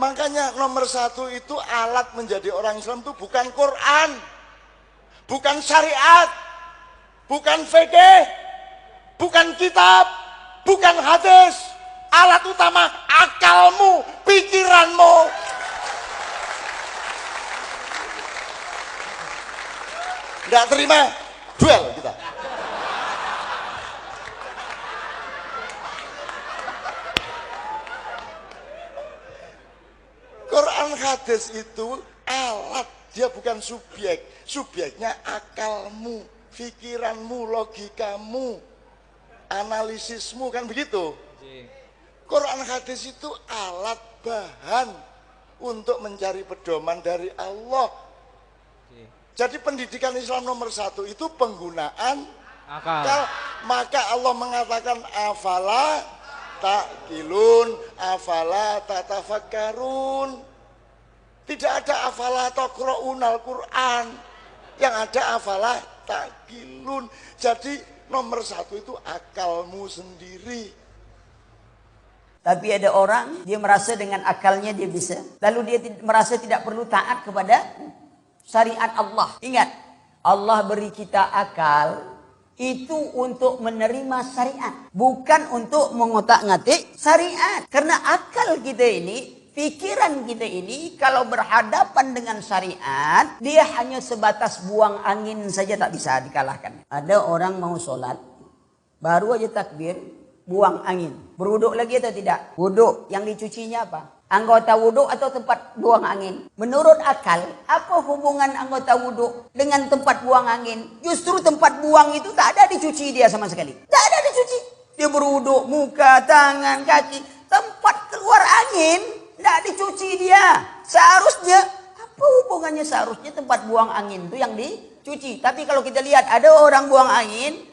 Makanya nomor satu itu alat menjadi orang Islam itu bukan Quran, bukan syariat, bukan fikih, bukan kitab, bukan hadis. Alat utama akalmu, pikiranmu. Nggak terima, duel kita. Quran hadis itu alat, dia bukan subjek. Subjeknya akalmu, pikiranmu, logikamu, analisismu, kan begitu. Quran hadis itu alat, bahan untuk mencari pedoman dari Allah. Jadi pendidikan Islam nomor satu itu penggunaan akal. Maka Allah mengatakan afala ta'qilun, afala tatafakkarun. Tidak ada afala taqra'unal Quran, yang ada afala ta'qilun. Jadi nomor satu itu akalmu sendiri. Tapi ada orang, dia merasa dengan akalnya dia bisa. Lalu dia merasa tidak perlu taat kepada syariat Allah. Ingat, Allah beri kita akal itu untuk menerima syariat, bukan untuk mengotak-ngatik syariat. Karena akal kita ini, pikiran kita ini, kalau berhadapan dengan syariat, dia hanya sebatas buang angin saja, tak bisa dikalahkan. Ada orang mau sholat, baru aja takbir, buang angin. Berwuduk lagi atau tidak? Wuduk. Yang dicucinya apa? Anggota wuduk atau tempat buang angin? Menurut akal, apa hubungan anggota wuduk dengan tempat buang angin? Justru tempat buang itu tak ada dicuci dia sama sekali. Tak ada dicuci. Dia berwuduk, muka, tangan, kaki. Tempat keluar angin, tak dicuci dia. Seharusnya, apa hubungannya seharusnya tempat buang angin itu yang dicuci? Tapi kalau kita lihat ada orang buang angin,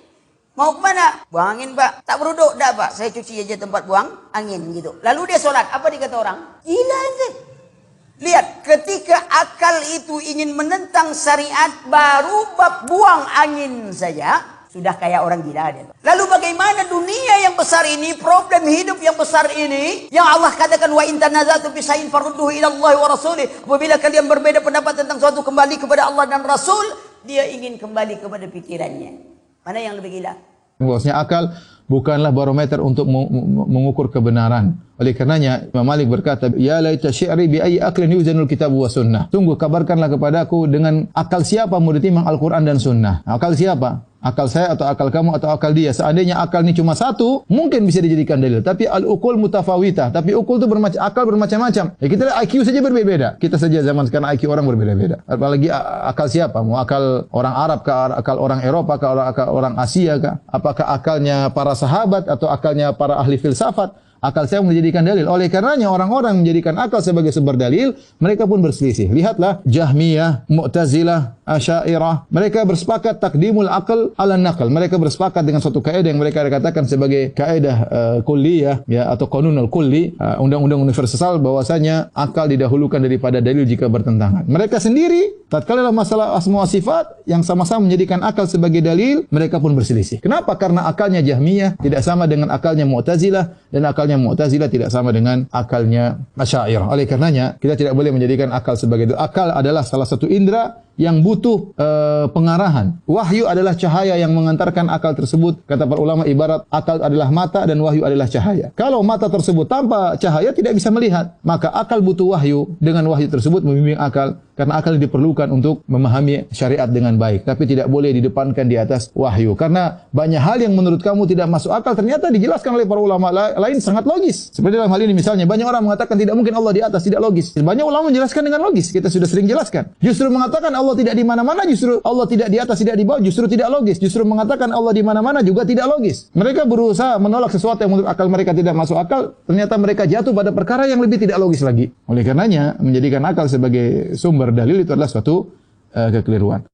mau kemana? Buang angin, Pak. Tak beruduk, dah, Pak. Saya cuci aja tempat buang angin gitu. Lalu dia sholat. Apa dikata orang? Gila ente. Lihat, ketika akal itu ingin menentang syariat, baru bab buang angin saja, sudah kayak orang gila dia. Lalu bagaimana dunia yang besar ini, problem hidup yang besar ini, yang Allah katakan, wa in tanaza'tum fi shay'in farudduhu ila Allah wa rasulih. Apabila kalian berbeda pendapat tentang suatu, kembali kepada Allah dan Rasul. Dia ingin kembali kepada pikirannya. Mana yang lebih gila? Bahwasanya akal bukanlah barometer untuk mengukur kebenaran. Oleh karenanya Imam Malik berkata, ya laita syi'ri bi ayyi aqlin yuzanul kitab wa sunnah. Sungguh kabarkanlah kepadaku dengan akal siapa mau ditimbang Al-Quran dan sunnah. Akal siapa? Akal saya atau akal kamu atau akal dia. Seandainya akal ini cuma satu, mungkin bisa dijadikan dalil. Tapi al-uqul mutafawitah. Tapi ukul itu akal bermacam-macam. Ya, kita lihat IQ saja berbeda. Kita saja zaman sekarang IQ orang berbeda-beda. Apalagi akal siapa? Mau akal orang Arab kah, akal orang Eropa kah, akal orang Asia kah? Apakah akalnya para sahabat atau akalnya para ahli filsafat? Akal saya menjadikan dalil. Oleh karenanya orang-orang menjadikan akal sebagai sumber dalil, mereka pun berselisih. Lihatlah Jahmiyah, Mu'tazilah, Asy'ariyah. Mereka bersepakat takdimul akal ala nakal. Mereka bersepakat dengan suatu kaidah yang mereka katakan sebagai kaidah kulliyah, ya, atau qanunul kulli, undang-undang universal, bahwasanya akal didahulukan daripada dalil jika bertentangan. Mereka sendiri tatkala dalam masalah asma wa sifat yang sama-sama menjadikan akal sebagai dalil, mereka pun berselisih. Kenapa? Karena akalnya Jahmiyah tidak sama dengan akalnya Mu'tazilah, dan akalnya Mu'tazilah tidak sama dengan akalnya Asy'ariyah. Oleh karenanya kita tidak boleh menjadikan akal sebagai dalil. Akal adalah salah satu indera yang butuh pengarahan. Wahyu adalah cahaya yang mengantarkan akal tersebut. Kata para ulama, ibarat akal adalah mata dan wahyu adalah cahaya. Kalau mata tersebut tanpa cahaya tidak bisa melihat, maka akal butuh wahyu. Dengan wahyu tersebut membimbing akal, karena akal diperlukan untuk memahami syariat dengan baik. Tapi tidak boleh didepankan di atas wahyu. Karena banyak hal yang menurut kamu tidak masuk akal ternyata dijelaskan oleh para ulama lain sangat logis. Seperti dalam hal ini misalnya, banyak orang mengatakan tidak mungkin Allah di atas, tidak logis. Banyak ulama menjelaskan dengan logis. Kita sudah sering jelaskan. Justru mengatakan Allah tidak di mana-mana, justru Allah tidak di atas, tidak di bawah, justru tidak logis. Justru mengatakan Allah di mana-mana juga tidak logis. Mereka berusaha menolak sesuatu yang menurut akal mereka tidak masuk akal, ternyata mereka jatuh pada perkara yang lebih tidak logis lagi. Oleh karenanya menjadikan akal sebagai sumber dalil itu adalah suatu kekeliruan.